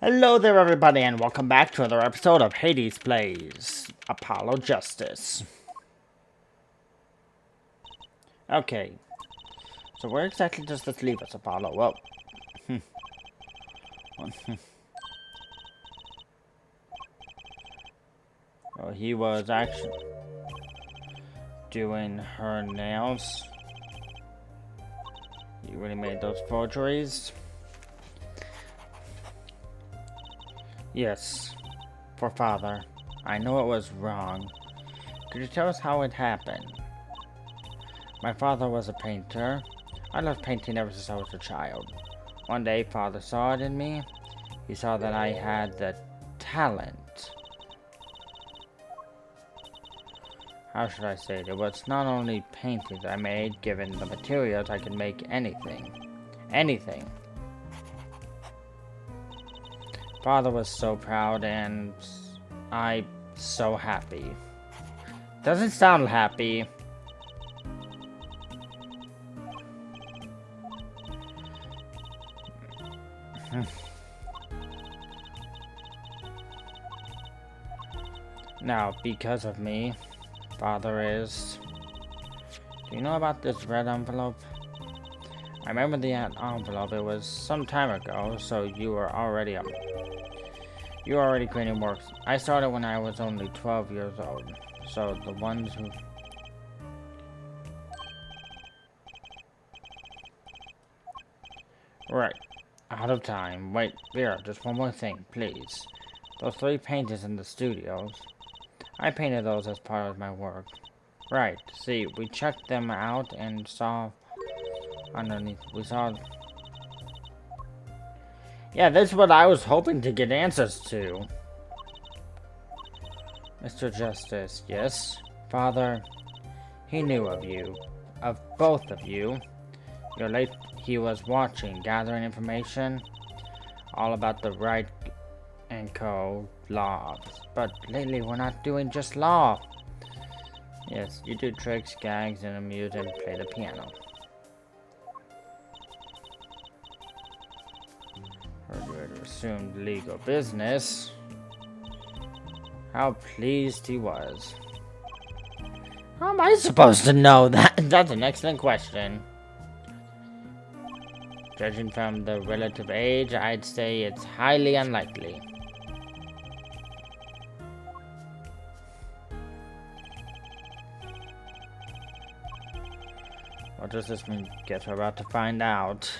Hello there everybody and welcome back to another episode of Hades Plays Apollo Justice. Okay, so where exactly does this leave us, Apollo? Well, well, he was actually doing her nails. He really made those forgeries. Yes, for father. I know it was wrong. Could you tell us how it happened? My father was a painter. I loved painting ever since I was a child. One day, father saw it in me. He saw that I had the talent. How should I say it? It was not only paintings I made, given the materials, I could make anything. Anything. Father was so proud and I so happy. Doesn't sound happy. Now, because of me, father is... Do you know about this red envelope? I remember the envelope, it was some time ago, so you were already creating works. I started when I was only 12 years old, so the ones who... Right, out of time. Wait, Vera, just one more thing, please. Those 3 paintings in the studios, I painted those as part of my work. Right, see, we checked them out and saw underneath, we saw... Yeah, that's what I was hoping to get answers to. Mr. Justice, yes? Father, he knew of you. Of both of you. You're late, he was watching, gathering information. All about the right and co laws. But lately we're not doing just law. Yes, you do tricks, gags, and amuse and play the piano. Heard you had assumed legal business. How pleased he was. How am I supposed to know that? That's an excellent question. Judging from the relative age, I'd say it's highly unlikely. What does this mean? Guess we're about to find out.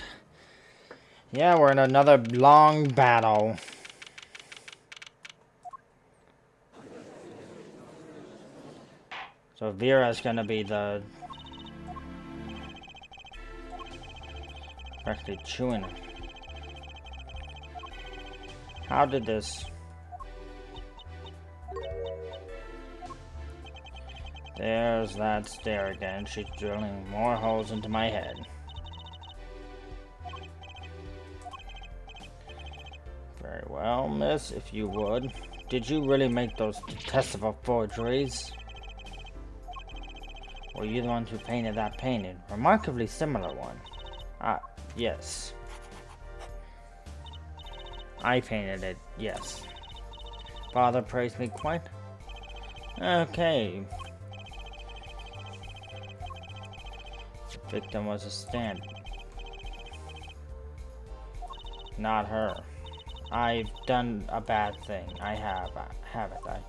Yeah, we're in another long battle. So Vera's gonna be the... Actually chewing it. How did this... There's that stare again. She's drilling more holes into my head. Very well, miss, if you would. Did you really make those detestable forgeries? Were you the one who painted that painting? Remarkably similar one. Ah, yes. I painted it, yes. Father praised me quite. Okay. The victim was a stand. Not her. I've done a bad thing. I haven't I?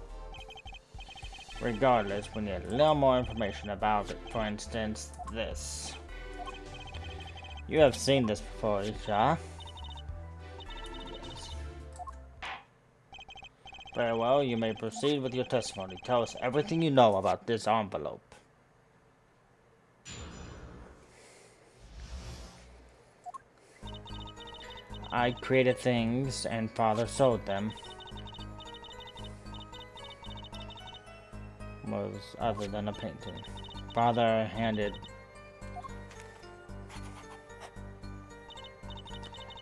Regardless, we need a little more information about it. For instance, this. You have seen this before, Isha. Yes. Very well, you may proceed with your testimony. Tell us everything you know about this envelope. I created things and father sold them. Was other than a painting. Father handed...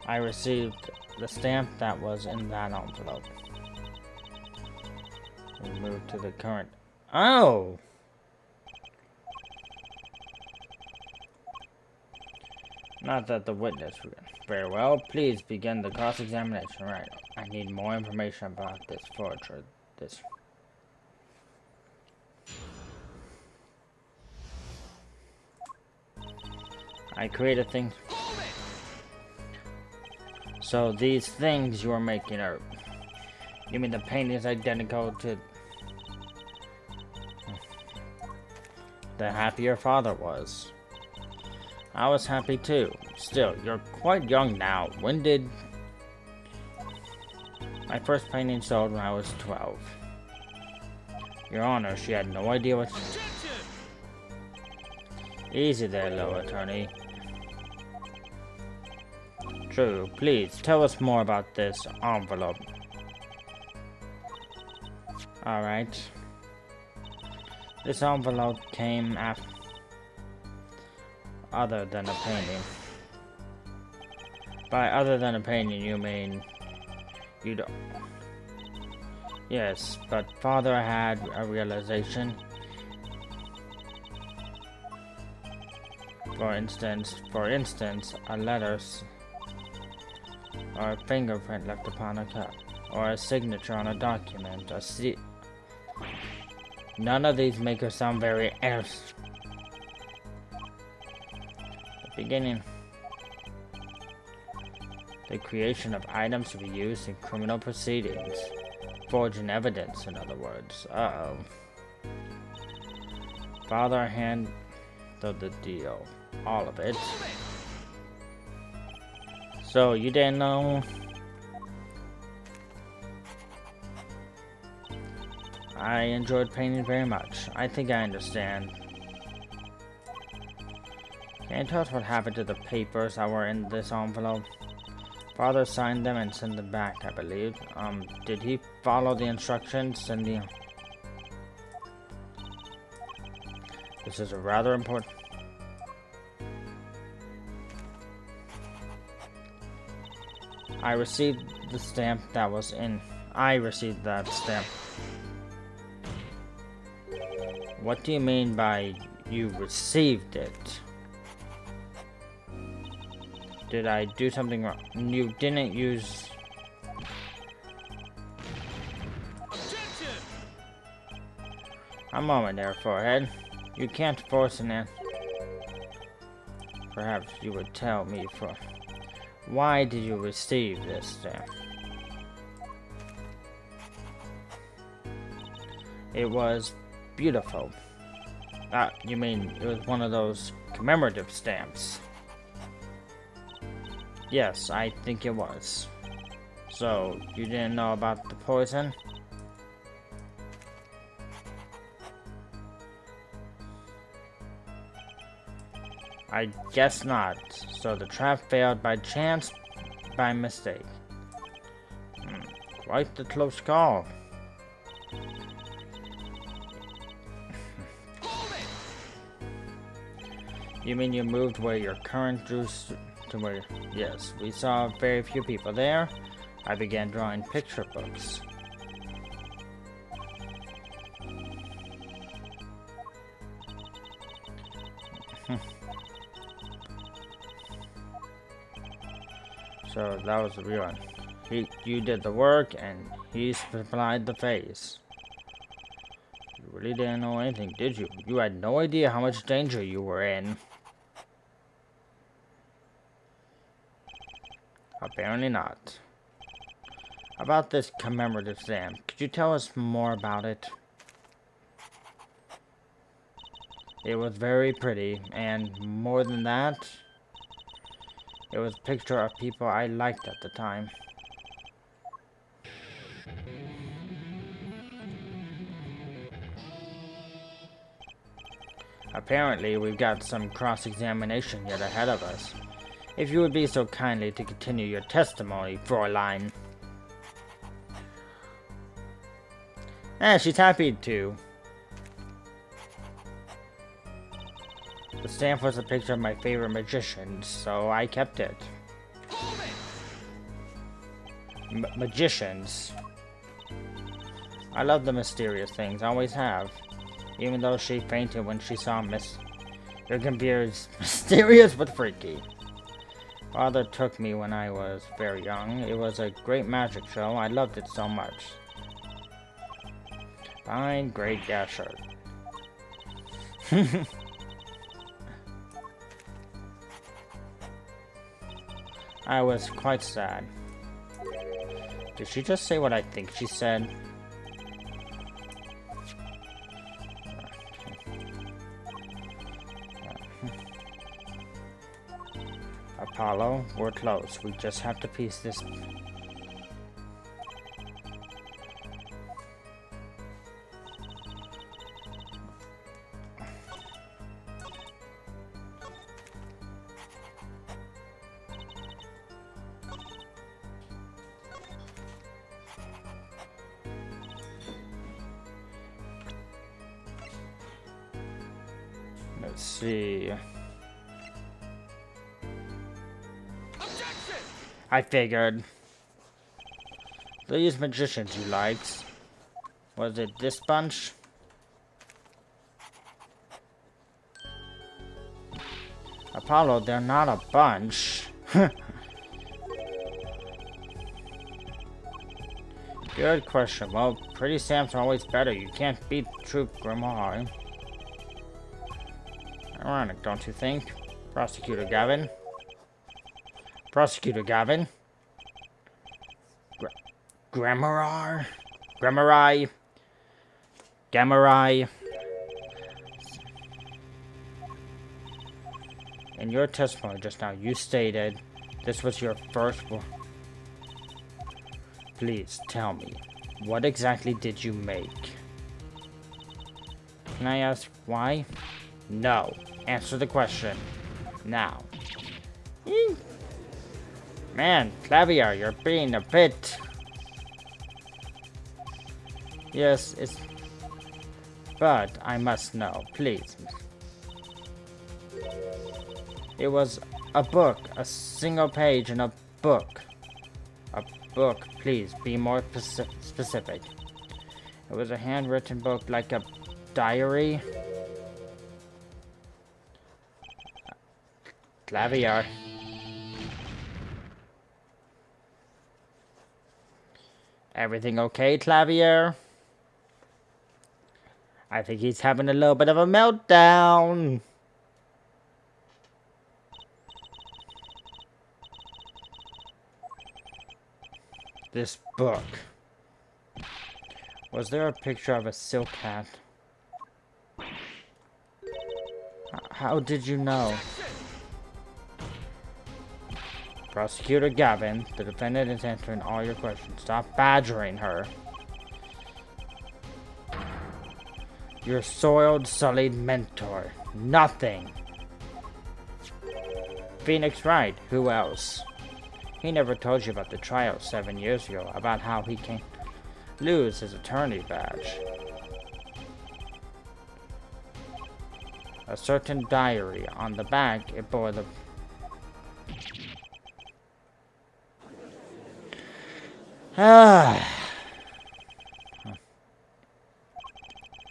I received the stamp that was in that envelope. We move to the current... Oh! Not that the witness... Very well. Please begin the cross-examination. Right. I need more information about this forgery. I created things... So these things you are making are... You mean the painting is identical to... the happy your father was. I was happy too. Still, you're quite young now. When did... My first painting sold when I was 12. Your Honor, she had no idea what... Easy there, little attorney. True, please, tell us more about this envelope. Alright. This envelope came after... Other than a painting. By other than a painting, you mean... You don't... Yes, but Father had a realization. For instance, a letter or a fingerprint left upon a cup, or a signature on a document, None of these make her sound very beginning. The creation of items to be used in criminal proceedings. Forging evidence, in other words. Uh-oh. Father handled the deal. All of it. So, you didn't know? I enjoyed painting very much. I think I understand. Can you tell us what happened to the papers that were in this envelope? Father signed them and sent them back, I believe. Did he follow the instructions in the... This is a rather important... I received the stamp that was in... I received that stamp. What do you mean by you received it? Did I do something wrong? You didn't use... A moment there, forehead. You can't force an answer. Perhaps you would tell me for... Why did you receive this stamp? It was beautiful. You mean it was one of those commemorative stamps? Yes, I think it was. So, you didn't know about the poison? I guess not. So the trap failed by chance, by mistake. Quite the close call. You mean you moved where your current juice to where... Yes, we saw very few people there. I began drawing picture books. So that was the real one. You did the work and he supplied the face. You really didn't know anything, did you? You had no idea how much danger you were in. Apparently not. About this commemorative stamp, could you tell us more about it? It was very pretty, and more than that, it was a picture of people I liked at the time. Apparently, we've got some cross-examination yet ahead of us. If you would be so kindly to continue your testimony, Fräulein. She's happy to. The stamp was a picture of my favorite magicians, so I kept it. Magicians. I love the mysterious things, always have. Even though she fainted when she saw Miss... Your computer's mysterious but freaky. Father took me when I was very young. It was a great magic show. I loved it so much. Fine, great, yeah, sure. I was quite sad. Did she just say what I think she said? Apollo, we're close. We just have to piece this. Let's see. I figured. These magicians you liked. Was it this bunch? Apollo, they're not a bunch. Good question. Well, pretty Sam's always better. You can't beat true Grimoire. Ironic, don't you think? Prosecutor Gavin? Prosecutor Gavin? Grimoire? Grimoire? Gamorai? In your testimony just now, you stated this was your first one. Please tell me, what exactly did you make? Can I ask why? No. Answer the question. Now. Man, Clavier, you're being a bit... Yes, it's... But I must know, please. It was a book, a single page in a book. A book, please, be more specific. It was a handwritten book, like a diary. Clavier. Everything okay, Clavier? I think he's having a little bit of a meltdown. This book. Was there a picture of a silk hat? How did you know? Prosecutor Gavin, the defendant is answering all your questions. Stop badgering her. Your soiled, sullied mentor. Nothing. Phoenix Wright, who else? He never told you about the trial 7 years ago, about how he can lose his attorney badge. A certain diary. On the back, it bore the...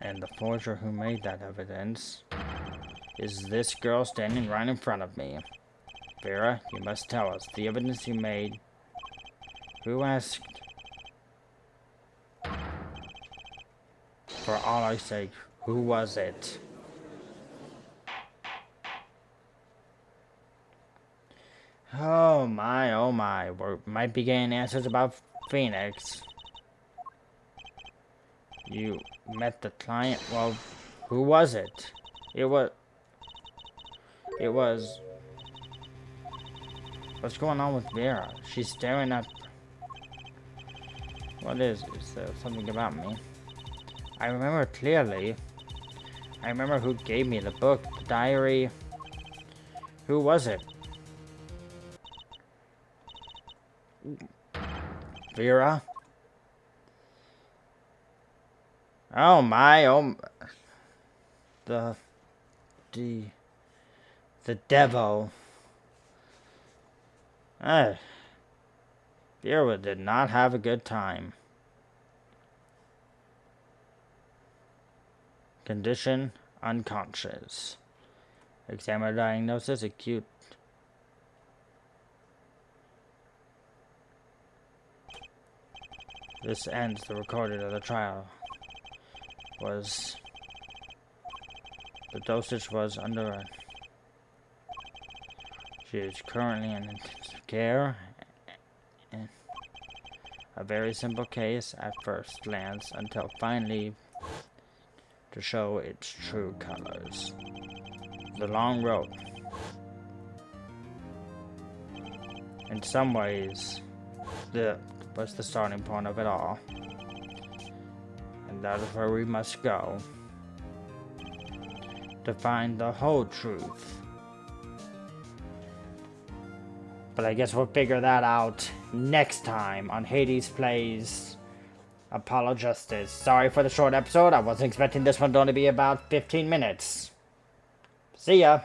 And the forger who made that evidence is this girl standing right in front of me. Vera, you must tell us the evidence you made. Who asked? For all I say, who was it? Oh my, we might be getting answers about Phoenix. You met the client? Well, who was it? It was... What's going on with Vera? She's staring at... What is there something about me? I remember clearly. I remember who gave me the book, the diary. Who was it? Vera? Oh my, the devil. Vera did not have a good time. Condition, unconscious. Examiner diagnosis, acute. this ends the recording of the trial. The dosage was under. She is currently in intensive care. And a very simple case at first glance, until finally to show its true colors. The long road. In some ways, was the starting point of it all. And that is where we must go to find the whole truth. But I guess we'll figure that out next time on Hades Plays Apollo Justice. Sorry for the short episode. I wasn't expecting this one to only be about 15 minutes. See ya!